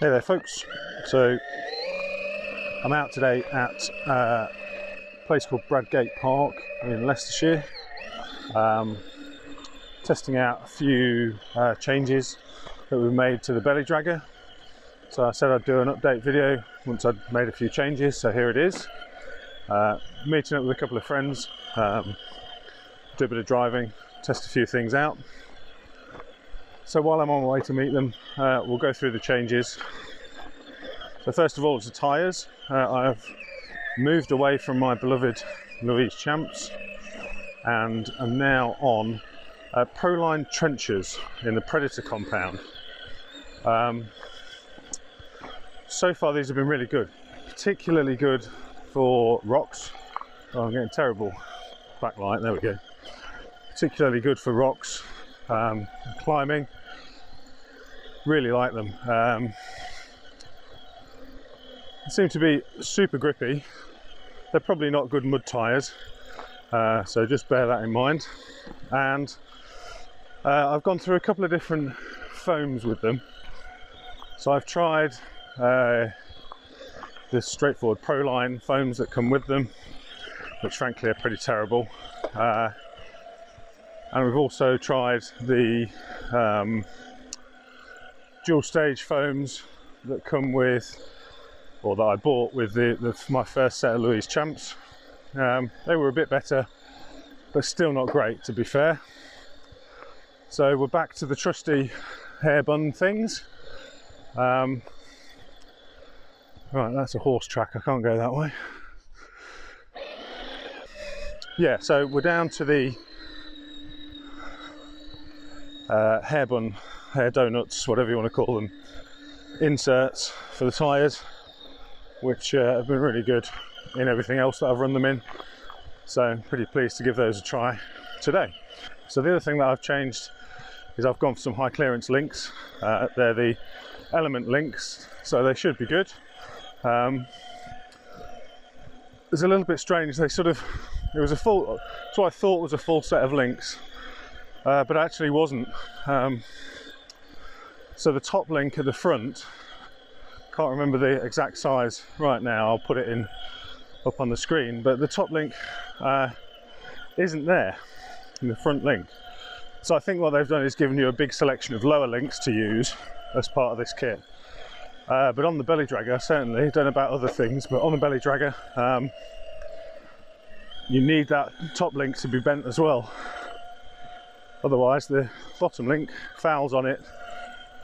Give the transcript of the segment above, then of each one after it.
Hey there folks, so I'm out today at a place called Bradgate Park in Leicestershire, testing out a few changes that we've made to the belly dragger. So I said I'd do an update video once I'd made a few changes, so here it is. Meeting up with a couple of friends, do a bit of driving, test a few things out. So while I'm on my way to meet them, we'll go through the changes. So first of all, it's the tyres. I've moved away from my beloved Louise Champs and I'm now on Proline trenchers in the Predator compound. So far these have been really good, particularly good for rocks. Oh, I'm getting terrible backlight, there we go. Particularly good for rocks, climbing, really like them. They seem to be super grippy. They're probably not good mud tyres, so just bear that in mind. And I've gone through a couple of different foams with them. So I've tried the straightforward Proline foams that come with them, which frankly are pretty terrible. And we've also tried the dual stage foams that come with, or that I bought with my first set of Louise Champs. They were a bit better, but still not great, to be fair. So we're back to the trusty hair bun things. Right, that's a horse track, I can't go that way. Yeah, so we're down to the hair bun, hair donuts, whatever you want to call them, inserts for the tyres, which have been really good in everything else that I've run them in. So I'm pretty pleased to give those a try today. So the other thing that I've changed is I've gone for some high clearance links. They're the Element links, so they should be good. It's a little bit strange, it was a full, it's what I thought was a full set of links, but actually wasn't. So the top link at the front, can't remember the exact size right now, I'll put it in up on the screen, but the top link isn't there in the front link. So I think what they've done is given you a big selection of lower links to use as part of this kit. But on the belly dragger, certainly, don't know about other things, but on the belly dragger, you need that top link to be bent as well. Otherwise the bottom link fouls on it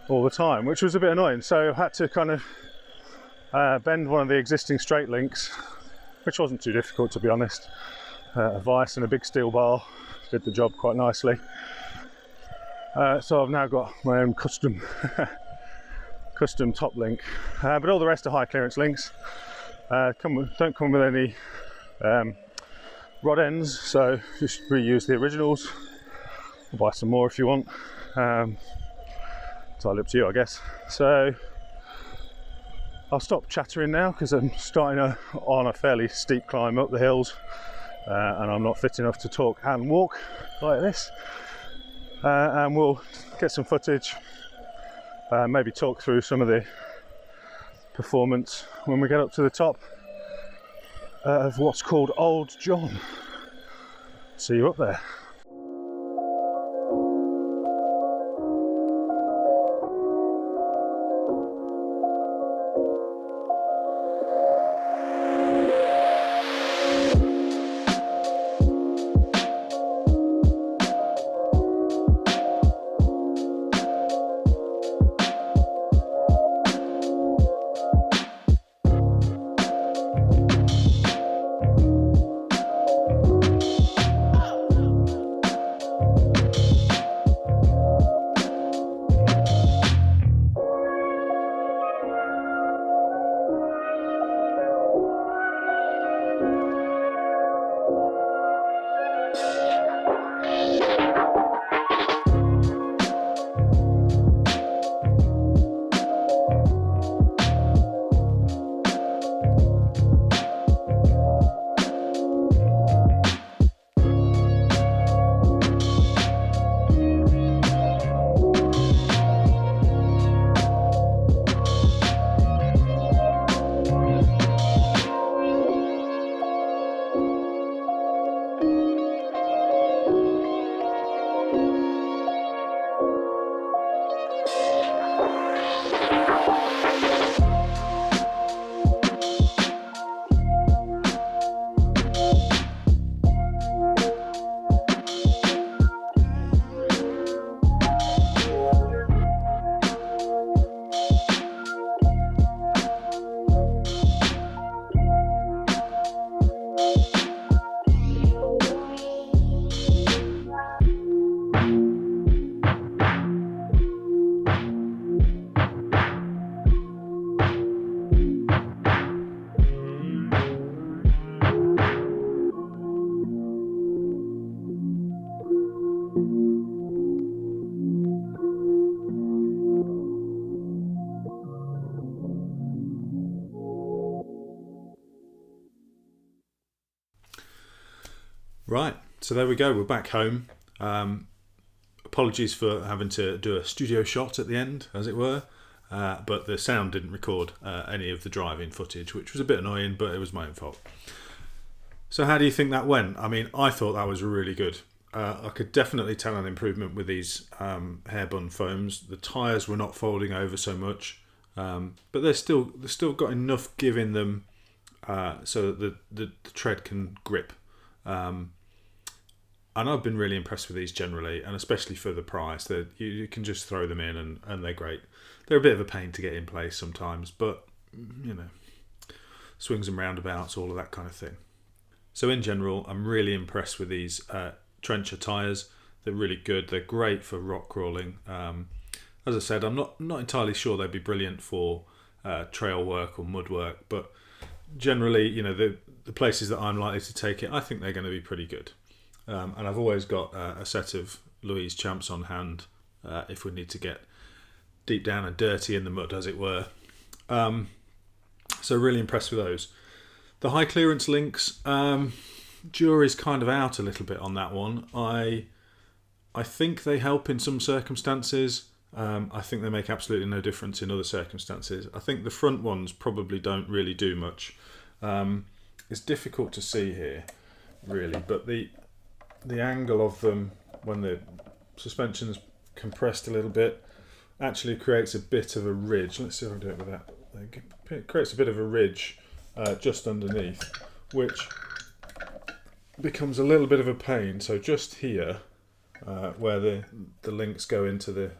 all the time, which was a bit annoying. So I had to kind of bend one of the existing straight links, which wasn't too difficult, to be honest. A vise and a big steel bar did the job quite nicely. So I've now got my own custom top link, but all the rest are high clearance links. Don't come with any rod ends, so just reuse the originals. I'll buy some more if you want. It's all up to you, I guess. So I'll stop chattering now because I'm starting on a fairly steep climb up the hills, and I'm not fit enough to talk and walk like this. And we'll get some footage, maybe talk through some of the performance when we get up to the top of what's called Old John. See you up there. Right, so there we go, we're back home. Apologies for having to do a studio shot at the end, as it were, but the sound didn't record any of the driving footage, which was a bit annoying, but it was my own fault. So how do you think that went? I mean, I thought that was really good. I could definitely tell an improvement with these hair bun foams. The tyres were not folding over so much, but they've still got enough give in them so that the tread can grip. And I've been really impressed with these generally, and especially for the price. You can just throw them in and they're great. They're a bit of a pain to get in place sometimes, but you know, swings and roundabouts, all of that kind of thing. So in general, I'm really impressed with these trencher tyres. They're really good. They're great for rock crawling. As I said, I'm not entirely sure they'd be brilliant for trail work or mud work, but generally, you know, the places that I'm likely to take it, I think they're going to be pretty good. And I've always got a set of Louise Champs on hand if we need to get deep down and dirty in the mud, as it were. So really impressed with those. The high clearance links, jury's kind of out a little bit on that one. I think they help in some circumstances. I think they make absolutely no difference in other circumstances. I think the front ones probably don't really do much. It's difficult to see here, really, but the angle of them when the suspension's compressed a little bit actually creates a bit of a ridge. Let's see if I can do it with that. It creates a bit of a ridge just underneath, which becomes a little bit of a pain. So just here, where the links go into the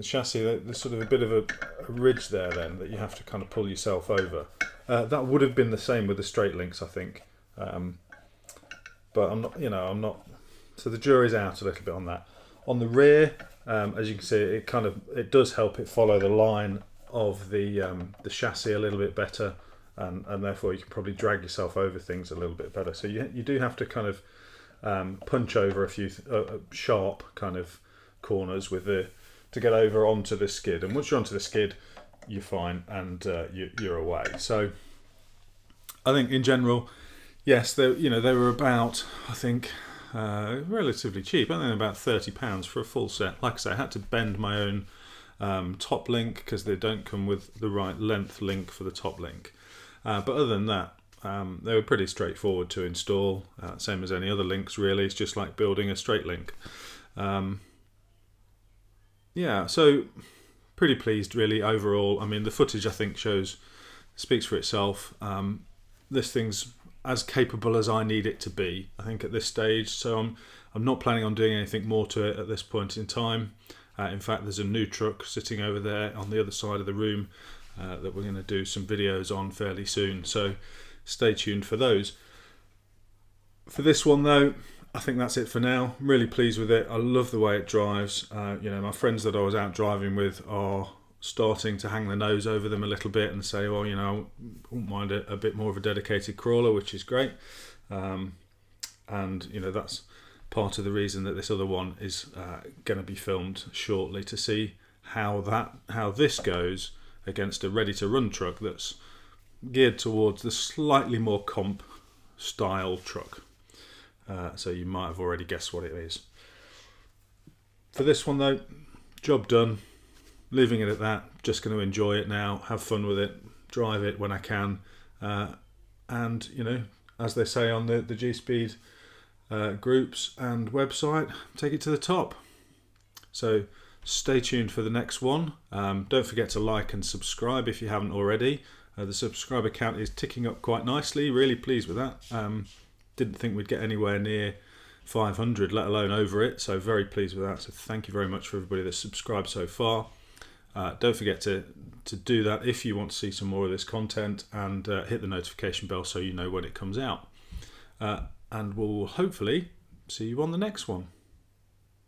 chassis, there's sort of a bit of a ridge there then that you have to kind of pull yourself over. That would have been the same with the straight links, I think. But I'm not. So the jury's out a little bit on that. On the rear, as you can see, it does help it follow the line of the chassis a little bit better, and therefore you can probably drag yourself over things a little bit better. So you do have to kind of punch over a few sharp kind of corners to get over onto the skid. And once you're onto the skid, you're fine, and you're away. So I think in general, yes, they were about, I think, relatively cheap. I think about £30 for a full set. Like I say, I had to bend my own top link because they don't come with the right length link for the top link. But other than that, they were pretty straightforward to install. Same as any other links, really. It's just like building a straight link. Yeah, so pretty pleased, really, overall. I mean, the footage, I think, speaks for itself. This thing's as capable as I need it to be, I think, at this stage. So I'm not planning on doing anything more to it at this point in time. In fact, there's a new truck sitting over there on the other side of the room that we're going to do some videos on fairly soon. So stay tuned for those. For this one, though, I think that's it for now. I'm really pleased with it. I love the way it drives. My friends that I was out driving with are starting to hang their nose over them a little bit and say, well, I wouldn't mind a bit more of a dedicated crawler, which is great. And that's part of the reason that this other one is going to be filmed shortly, to see how this goes against a ready-to-run truck that's geared towards the slightly more comp style truck. So you might have already guessed what it is. For this one, though, job done. Leaving it at that. Just going to enjoy it now, have fun with it, drive it when I can, and as they say on the Gspeed groups and website, take it to the top. So stay tuned for the next one. Don't forget to like and subscribe if you haven't already. The subscriber count is ticking up quite nicely. Really pleased with that. Didn't think we'd get anywhere near 500, let alone over it. So very pleased with that. So thank you very much for everybody that's subscribed so far. Don't forget to do that if you want to see some more of this content, and hit the notification bell so you know when it comes out. And we'll hopefully see you on the next one.